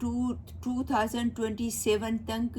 2027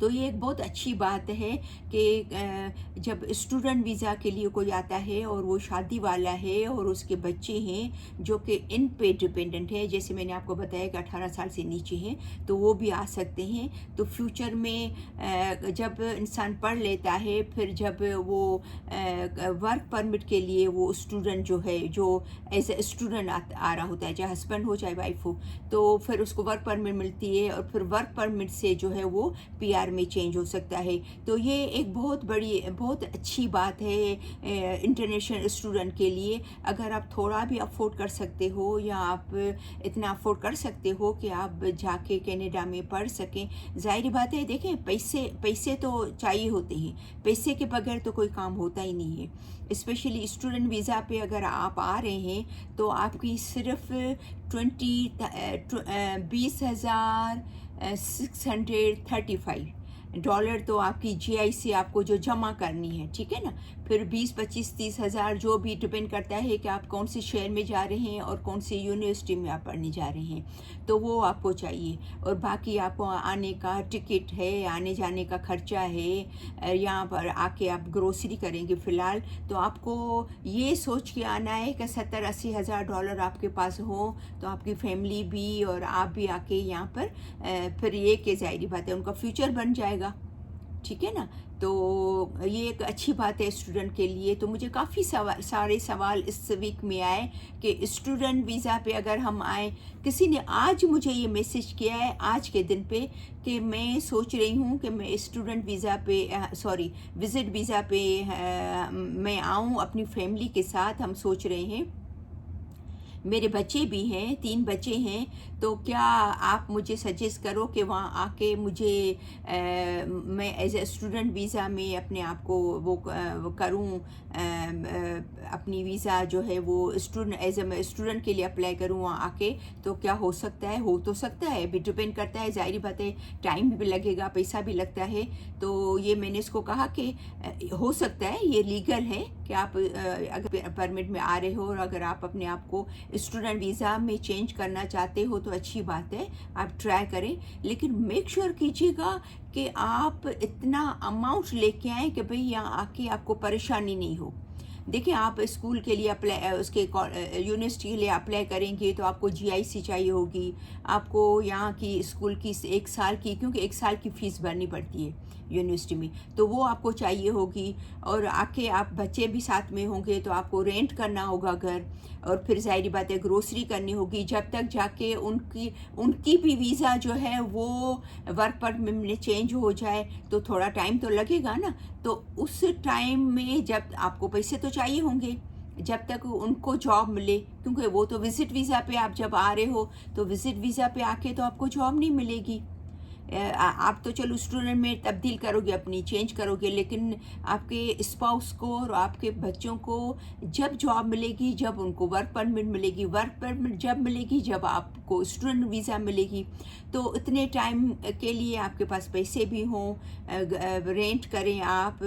تو یہ ایک بہت اچھی بات ہے کہ جب اسٹوڈنٹ ویزا کے لیے کوئی آتا ہے اور وہ شادی والا ہے اور اس کے بچے ہیں جو کہ ان پہ ڈپینڈنٹ ہے، جیسے میں نے آپ کو بتایا کہ 18 سال سے نیچے ہیں، تو وہ بھی آ سکتے ہیں۔ تو فیوچر میں جب انسان پڑھ لیتا ہے، پھر جب وہ ورک پرمٹ کے لیے وہ اسٹوڈنٹ جو ہے، جو ایز اے اسٹوڈنٹ آ رہا ہوتا ہے، چاہے ہسبینڈ ہو چاہے وائف ہو، تو پھر اس کو ورک پرمٹ ملتی ہے، اور پھر ورک پرمٹ سے جو ہے وہ پی آر میں چینج ہو سکتا ہے۔ تو یہ ایک بہت اچھی بات ہے انٹرنیشنل اسٹوڈنٹ کے لیے۔ اگر آپ تھوڑا بھی افورڈ کر سکتے ہو، یا آپ اتنا افورڈ کر سکتے ہو کہ آپ جا کے کینیڈا میں پڑھ سکیں، ظاہری بات ہے، دیکھیں پیسے تو چاہیے ہوتے ہیں، پیسے کے بغیر تو کوئی کام ہوتا ہی نہیں ہے۔ اسپیشلی اسٹوڈنٹ ویزا پہ اگر آپ آ رہے ہیں تو آپ کی صرف 20,635 ڈالر تو آپ کی جی آئی سی آپ کو جو جمع کرنی ہے، ٹھیک ہے نا۔ پھر 20-25-30 ہزار جو بھی ڈپینڈ کرتا ہے کہ آپ کون سے شہر میں جا رہے ہیں اور کون سی یونیورسٹی میں آپ پڑھنے جا رہے ہیں، تو وہ آپ کو چاہیے۔ اور باقی آپ کو آنے کا ٹکٹ ہے، آنے جانے کا خرچہ ہے، یہاں پر آ کے آپ گروسری کریں گے فی الحال، تو آپ کو یہ سوچ کے آنا ہے کہ 70-80 ہزار ڈالر آپ کے پاس ہوں تو آپ کی فیملی بھی اور آپ بھی آ کے یہاں پر پھر یہ کہ ظاہری بات ہے ان کا فیوچر بن جائے گا، ٹھیک ہے نا۔ تو یہ ایک اچھی بات ہے اسٹوڈنٹ کے لیے۔ تو مجھے کافی سارے سوال اس ویک میں آئے کہ اسٹوڈنٹ ویزا پہ اگر ہم آئیں، کسی نے آج مجھے یہ میسج کیا ہے آج کے دن پہ کہ میں سوچ رہی ہوں کہ میں اسٹوڈنٹ ویزا پہ وزٹ ویزا پہ میں آؤں اپنی فیملی کے ساتھ، ہم سوچ رہے ہیں، میرے بچے بھی ہیں، 3 بچے ہیں، تو کیا آپ مجھے سجیسٹ کرو کہ وہاں آ کے مجھے میں ایز اے اسٹوڈنٹ ویزا میں اپنے آپ کو وہ کروں، اپنی ویزا جو ہے وہ ایز اے اسٹوڈنٹ کے لیے اپلائی کروں وہاں آ کے، تو کیا ہو سکتا ہے؟ ہو تو سکتا ہے، بھی ڈپینڈ کرتا ہے، ظاہری بات ہے ٹائم بھی لگے گا، پیسہ بھی لگتا ہے۔ تو یہ میں نے اس کو کہا کہ ہو سکتا ہے، یہ لیگل ہے کہ آپ اگر پرمٹ میں آ رہے ہو اور اگر آپ اپنے آپ کو اسٹوڈنٹ ویزا میں چینج کرنا چاہتے ہو تو اچھی بات ہے، آپ ٹرائی کریں، لیکن میک شیور کیجیے گا کہ آپ اتنا اماؤنٹ لے کے آئیں کہ بھئی یہاں آ کے آپ کو پریشانی نہیں ہو۔ دیکھیں، آپ اسکول کے لیے اس کے یونیورسٹی کے لیے اپلائی کریں گے تو آپ کو جی آئی سی چاہیے ہوگی، آپ کو یہاں کی اسکول کی 1 سال کی، کیونکہ 1 سال کی فیس بھرنی پڑتی ہے یونیورسٹی میں، تو وہ آپ کو چاہیے ہوگی، اور آ کے آپ بچے بھی ساتھ میں ہوں گے تو آپ کو رینٹ کرنا ہوگا گھر، اور پھر ظاہری بات ہے گروسری کرنی ہوگی، جب تک جا کے ان کی بھی ویزا جو ہے وہ ورک پرمٹ میں چینج ہو جائے تو تھوڑا ٹائم تو لگے گا نا۔ تو اس ٹائم میں جب آپ کو پیسے تو چاہیے ہوں گے، جب تک ان کو جاب ملے، کیونکہ وہ تو وزٹ ویزا پہ آپ جب آ رہے ہو تو وزٹ ویزا پہ آ کے تو آپ کو جاب نہیں ملے گی۔ آپ تو چلو اسٹوڈنٹ میں تبدیل کرو گے، اپنی چینج کرو گے، لیکن آپ کے اسپاؤس کو اور آپ کے بچوں کو جب جاب ملے گی، جب ان کو ورک پرمٹ ملے گی، ورک پرمٹ جب ملے گی جب آپ کو اسٹوڈنٹ ویزا ملے گی، تو اتنے ٹائم کے لیے آپ کے پاس پیسے بھی ہوں، رینٹ کریں، آپ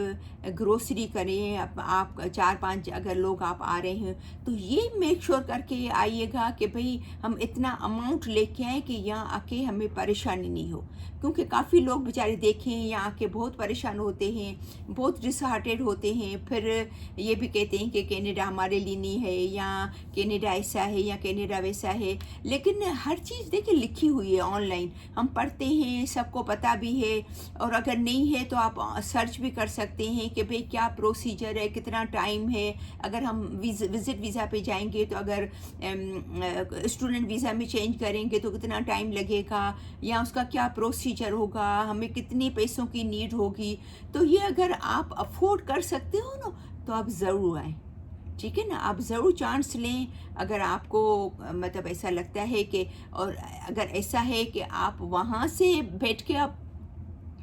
گروسری کریں، آپ 4-5 اگر لوگ آپ آ رہے ہیں تو یہ میک شور کر کے آئیے گا کہ بھئی ہم اتنا اماؤنٹ لے کے آئیں کہ یہاں آ کے ہمیں پریشانی نہیں ہو، کیونکہ کافی لوگ بیچارے دیکھیں یہاں آ کے بہت پریشان ہوتے ہیں، بہت ڈس ہارٹیڈ ہوتے ہیں، پھر یہ بھی کہتے ہیں کہ کینیڈا ہمارے لیے نہیں ہے، یا کینیڈا ایسا ہے یا کینیڈا ویسا ہے، لیکن ہر چیز دیکھیں لکھی ہوئی ہے آن لائن، ہم پڑھتے ہیں، سب کو پتہ بھی ہے، اور اگر نہیں ہے تو آپ سرچ بھی کر سکتے ہیں کہ بھئی کیا پروسیجر ہے، کتنا ٹائم ہے، اگر ہم وزٹ ویزا پہ جائیں گے تو اگر اسٹوڈنٹ ویزا میں چینج کریں گے تو کتنا ٹائم لگے گا، یا اس کا کیا پروسیجر ہوگا، ہمیں کتنے پیسوں کی نیڈ ہوگی۔ تو یہ اگر آپ افورڈ کر سکتے ہو نا تو آپ ضرور آئیں، ٹھیک ہے نا، آپ ضرور چانس لیں۔ اگر آپ کو مطلب ایسا لگتا ہے کہ، اور اگر ایسا ہے کہ آپ وہاں سے بیٹھ کے آپ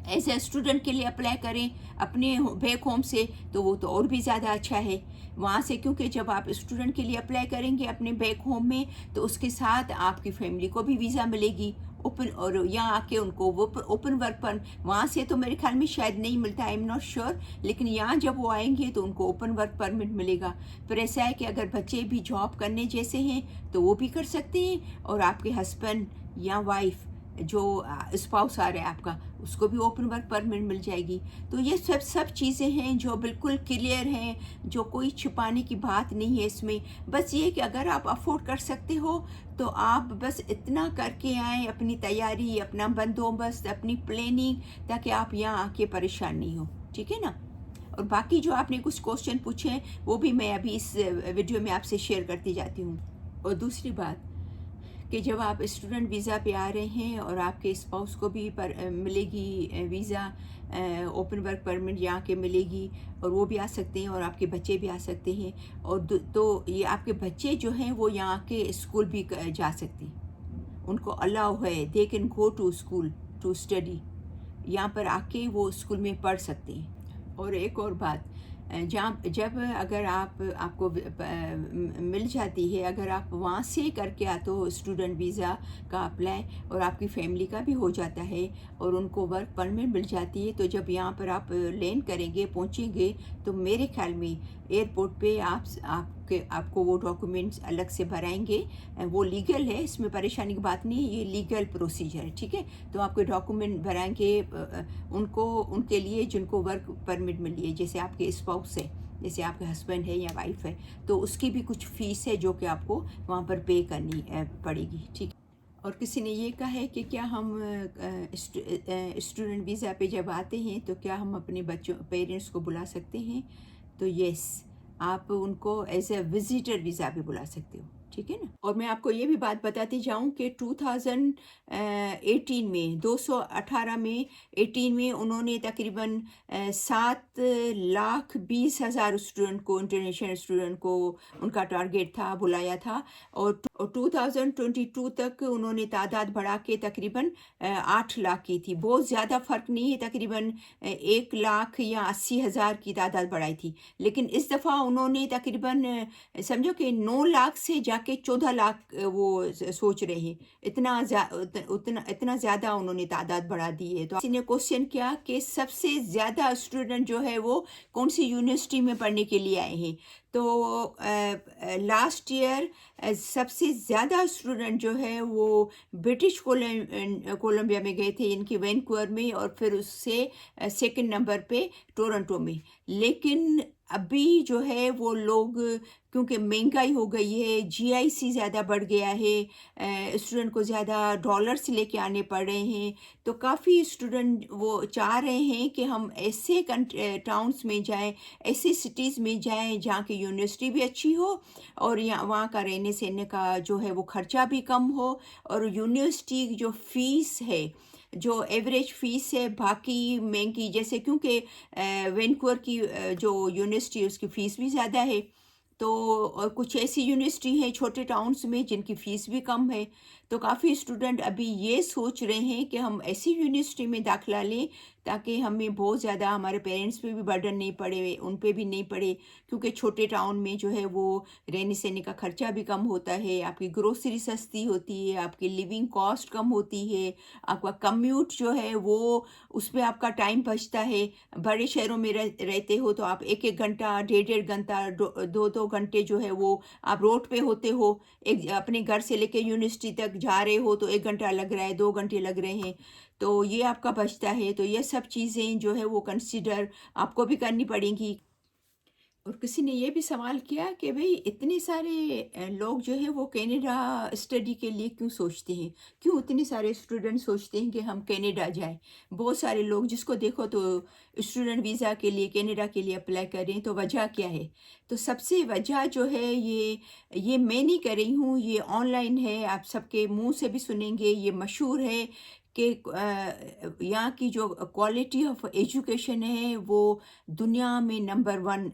ایز اے اسٹوڈنٹ کے لیے اپلائی کریں اپنے بیک ہوم سے تو وہ تو اور بھی زیادہ اچھا ہے وہاں سے، کیونکہ جب آپ اسٹوڈنٹ کے لیے اپلائی کریں گے اپنے بیک ہوم میں تو اس کے ساتھ آپ کی فیملی کو بھی ویزا ملے گی اوپن، اور یہاں آ کے ان کو وہ اوپن ورک پر، وہاں سے تو میرے خیال میں شاید نہیں ملتا، آئی ایم ناٹ شیور، لیکن یہاں جب وہ آئیں گے تو ان کو اوپن ورک پرمٹ ملے گا۔ پھر ایسا ہے کہ اگر بچے بھی جاب کرنے جیسے ہیں تو وہ بھی کر سکتے ہیں، اور آپ کے ہسبینڈ یا وائف جو اسپاؤس آ رہا ہے آپ کا اس کو بھی اوپن ورک پرمٹ مل جائے گی. تو یہ سب چیزیں ہیں جو بالکل کلیئر ہیں, جو کوئی چھپانے کی بات نہیں ہے اس میں. بس یہ کہ اگر آپ افورڈ کر سکتے ہو تو آپ بس اتنا کر کے آئیں, اپنی تیاری, اپنا بندوبست, اپنی پلاننگ, تاکہ آپ یہاں آ کے پریشان نہیں ہو. ٹھیک ہے نا؟ اور باقی جو آپ نے کچھ کوشچن پوچھے ہیں وہ بھی میں ابھی اس ویڈیو میں آپ سے شیئر کرتی جاتی ہوں. اور دوسری بات کہ جب آپ اسٹوڈنٹ ویزا پہ آ رہے ہیں اور آپ کے اسپاؤس کو بھی ملے گی ویزا, اوپن ورک پرمٹ یہاں کے ملے گی, اور وہ بھی آ سکتے ہیں اور آپ کے بچے بھی آ سکتے ہیں. اور تو یہ آپ کے بچے جو ہیں وہ یہاں کے اسکول بھی جا سکتے ہیں, ان کو الاؤ ہے, they can go to school to study, یہاں پر آ کے وہ اسکول میں پڑھ سکتے ہیں. اور ایک اور بات, جب اگر آپ کو مل جاتی ہے, اگر آپ وہاں سے کر کے آتے ہو اسٹوڈنٹ ویزا کا اپلائی, اور آپ کی فیملی کا بھی ہو جاتا ہے اور ان کو ورک پرمٹ مل جاتی ہے, تو جب یہاں پر آپ لینڈ کریں گے, پہنچیں گے, تو میرے خیال میں ایئرپورٹ پہ آپ کو وہ ڈاکومنٹس الگ سے بھرائیں گے. وہ لیگل ہے, اس میں پریشانی کی بات نہیں, یہ لیگل پروسیجر ہے. ٹھیک ہے؟ تو آپ کے ڈاکومنٹ بھرائیں گے ان کے لیے جن کو ورک پرمٹ ملی ہے, جیسے آپ کے اسپاؤس ہے, جیسے آپ کے ہسبینڈ ہے یا وائف ہے, تو اس کی بھی کچھ فیس ہے جو کہ آپ کو وہاں پر پے کرنی پڑے گی. ٹھیک. اور کسی نے یہ کہا ہے کہ کیا ہم اسٹوڈنٹ ویزا پہ جب آتے ہیں تو کیا ہم اپنے پیرنٹس کو بلا سکتے ہیں؟ تو یس, آپ ان کو ایز اے وزٹر ویزا بھی بلا سکتے ہو. ٹھیک ہے نا؟ اور میں آپ کو یہ بھی بات بتاتی جاؤں کہ 2018 میں 218 میں 18 میں انہوں نے تقریباً 7,20,000 اسٹوڈنٹ کو, انٹرنیشنل اسٹوڈنٹ کو ان کا ٹارگیٹ تھا, بلایا تھا. اور 2022 تک انہوں نے تعداد بڑھا کے تقریباً 8 لاکھ کی تھی. بہت زیادہ فرق نہیں ہے, تقریباً 1 لاکھ یا 80,000 کی تعداد بڑھائی تھی. لیکن اس دفعہ انہوں نے تقریباً سمجھو کہ 9 لاکھ سے جا کے 14 لاکھ وہ سوچ رہے ہیں. اتنا زیادہ انہوں نے تعداد بڑھا دی ہے. تو کسی نے کوشچن کیا کہ سب سے زیادہ اسٹوڈنٹ جو ہے وہ کون سی یونیورسٹی میں پڑھنے کے لیے آئے ہیں. تو لاسٹ ایئر سب سے زیادہ اسٹوڈنٹ جو ہے وہ برٹش کولمبیا میں گئے تھے, ان کی وینکوور میں, اور پھر اس سے سیکنڈ نمبر پہ ٹورنٹو میں. لیکن ابھی جو ہے وہ لوگ, کیونکہ مہنگائی ہو گئی ہے, GIC زیادہ بڑھ گیا ہے, اسٹوڈنٹ کو زیادہ ڈالرس لے کے آنے پڑ رہے ہیں, تو کافی اسٹوڈنٹ وہ چاہ رہے ہیں کہ ہم ایسے ٹاؤنس میں جائیں, ایسی سٹیز میں جائیں جہاں کی یونیورسٹی بھی اچھی ہو, اور وہاں کا رہنے سہنے کا جو ہے وہ خرچہ بھی کم ہو, اور یونیورسٹی جو فیس ہے, جو ایوریج فیس ہے باقی مہنگی, جیسے کیونکہ وینکوور کی جو یونیورسٹی ہے اس کی فیس بھی زیادہ ہے, تو اور کچھ ایسی یونیورسٹی ہیں چھوٹے ٹاؤنس میں جن کی فیس بھی کم ہے. تو کافی اسٹوڈنٹ ابھی یہ سوچ رہے ہیں کہ ہم ایسی یونیورسٹی میں داخلہ لیں تاکہ ہمیں بہت زیادہ ہمارے پیرنٹس پہ بھی برڈن نہیں پڑے, ان پہ بھی نہیں پڑے, کیونکہ چھوٹے ٹاؤن میں جو ہے وہ رہنے سہنے کا خرچہ بھی کم ہوتا ہے, آپ کی گروسری سستی ہوتی ہے, آپ کی لیونگ کاسٹ کم ہوتی ہے, آپ کا کمیوٹ جو ہے وہ اس پہ آپ کا ٹائم بچتا ہے. بڑے شہروں میں رہتے ہو تو آپ 1 گھنٹہ, 1.5 گھنٹہ, 2 گھنٹے جو ہے وہ آپ روڈ پہ ہوتے ہو, اپنے گھر سے لے کے یونیورسٹی تک جا رہے ہو تو 1 گھنٹہ لگ رہا ہے, 2 گھنٹے لگ رہے ہیں, تو یہ آپ کا بچتا ہے. تو یہ سب چیزیں جو ہے وہ کنسیڈر آپ کو بھی کرنی پڑیں گی. اور کسی نے یہ بھی سوال کیا کہ بھئی اتنے سارے لوگ جو ہیں وہ کینیڈا اسٹڈی کے لیے کیوں سوچتے ہیں, کیوں اتنے سارے اسٹوڈنٹ سوچتے ہیں کہ ہم کینیڈا جائیں. بہت سارے لوگ جس کو دیکھو تو اسٹوڈنٹ ویزا کے لیے کینیڈا کے لیے اپلائی کر رہے ہیں. تو وجہ کیا ہے؟ تو سب سے وجہ جو ہے یہ میں نہیں کر رہی ہوں, یہ آن لائن ہے, آپ سب کے منہ سے بھی سنیں گے, یہ مشہور ہے کہ یہاں کی جو کوالٹی آف ایجوکیشن ہے وہ دنیا میں نمبر 1,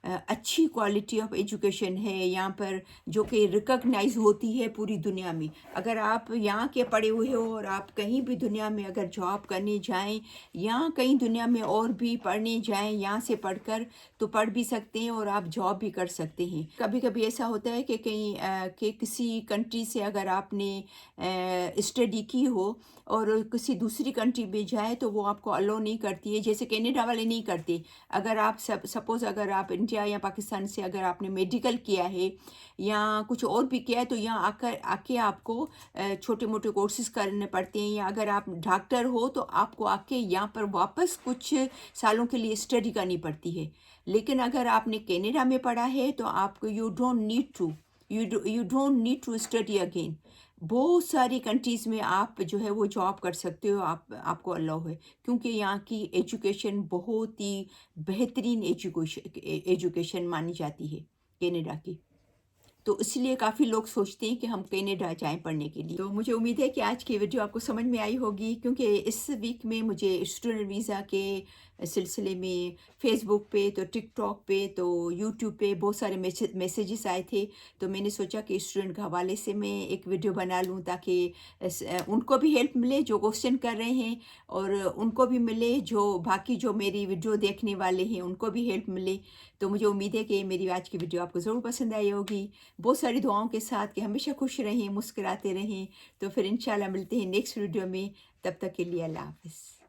اچھی کوالٹی آف ایجوکیشن ہے یہاں پر, جو کہ ریکگنائز ہوتی ہے پوری دنیا میں. اگر آپ یہاں کے پڑھے ہوئے ہو اور آپ کہیں بھی دنیا میں اگر جاب کرنے جائیں, یہاں کہیں دنیا میں اور بھی پڑھنے جائیں, یہاں سے پڑھ کر تو پڑھ بھی سکتے ہیں اور آپ جاب بھی کر سکتے ہیں. کبھی کبھی ایسا ہوتا ہے کہ کہیں کہ کسی کنٹری سے اگر آپ نے اسٹڈی کی ہو اور کسی دوسری کنٹری میں جائے تو وہ آپ کو الاؤ نہیں کرتی ہے، جیسے کینیڈا والے نہیں کرتے۔ اگر آپ سپوز اگر آپ انڈیا یا پاکستان سے اگر آپ نے میڈیکل کیا ہے یا کچھ اور بھی کیا ہے تو یہاں آ کے آپ کو چھوٹے موٹے کورسز کرنے پڑتے ہیں، یا اگر آپ ڈاکٹر ہو تو آپ کو آ کے یہاں پر واپس کچھ سالوں کے لیے اسٹڈی کرنی پڑتی ہے۔ لیکن اگر آپ نے کینیڈا میں پڑھا ہے تو آپ کو you don't need to study again. بہت ساری کنٹریز میں آپ جو ہے وہ جاب کر سکتے ہو، آپ کو الاؤ ہے، کیونکہ یہاں کی ایجوکیشن بہت ہی بہترین ایجوکیشن مانی جاتی ہے کینیڈا کی۔ تو اس لیے کافی لوگ سوچتے ہیں کہ ہم کینیڈا جائیں پڑھنے کے لیے۔ تو مجھے امید ہے کہ آج کی ویڈیو آپ کو سمجھ میں آئی ہوگی، کیونکہ اس ویک میں مجھے اسٹوڈنٹ ویزا کے سلسلے میں فیس بک پہ، تو ٹک ٹاک پہ، تو یوٹیوب پہ بہت سارے میسیجز آئے تھے، تو میں نے سوچا کہ اسٹوڈنٹ کے حوالے سے میں ایک ویڈیو بنا لوں تاکہ ان کو بھی ہیلپ ملے جو کوسچن کر رہے ہیں، اور ان کو بھی ملے جو باقی جو میری ویڈیو دیکھنے والے ہیں ان کو بھی ہیلپ ملے۔ تو مجھے امید ہے کہ میری آج کی ویڈیو آپ کو ضرور پسند آئی ہوگی، بہت ساری دعاؤں کے ساتھ کہ ہمیشہ خوش رہیں، مسکراتے رہیں۔ تو پھر انشاءاللہ ملتے ہیں نیکسٹ ویڈیو میں، تب تک کے لیے اللہ حافظ۔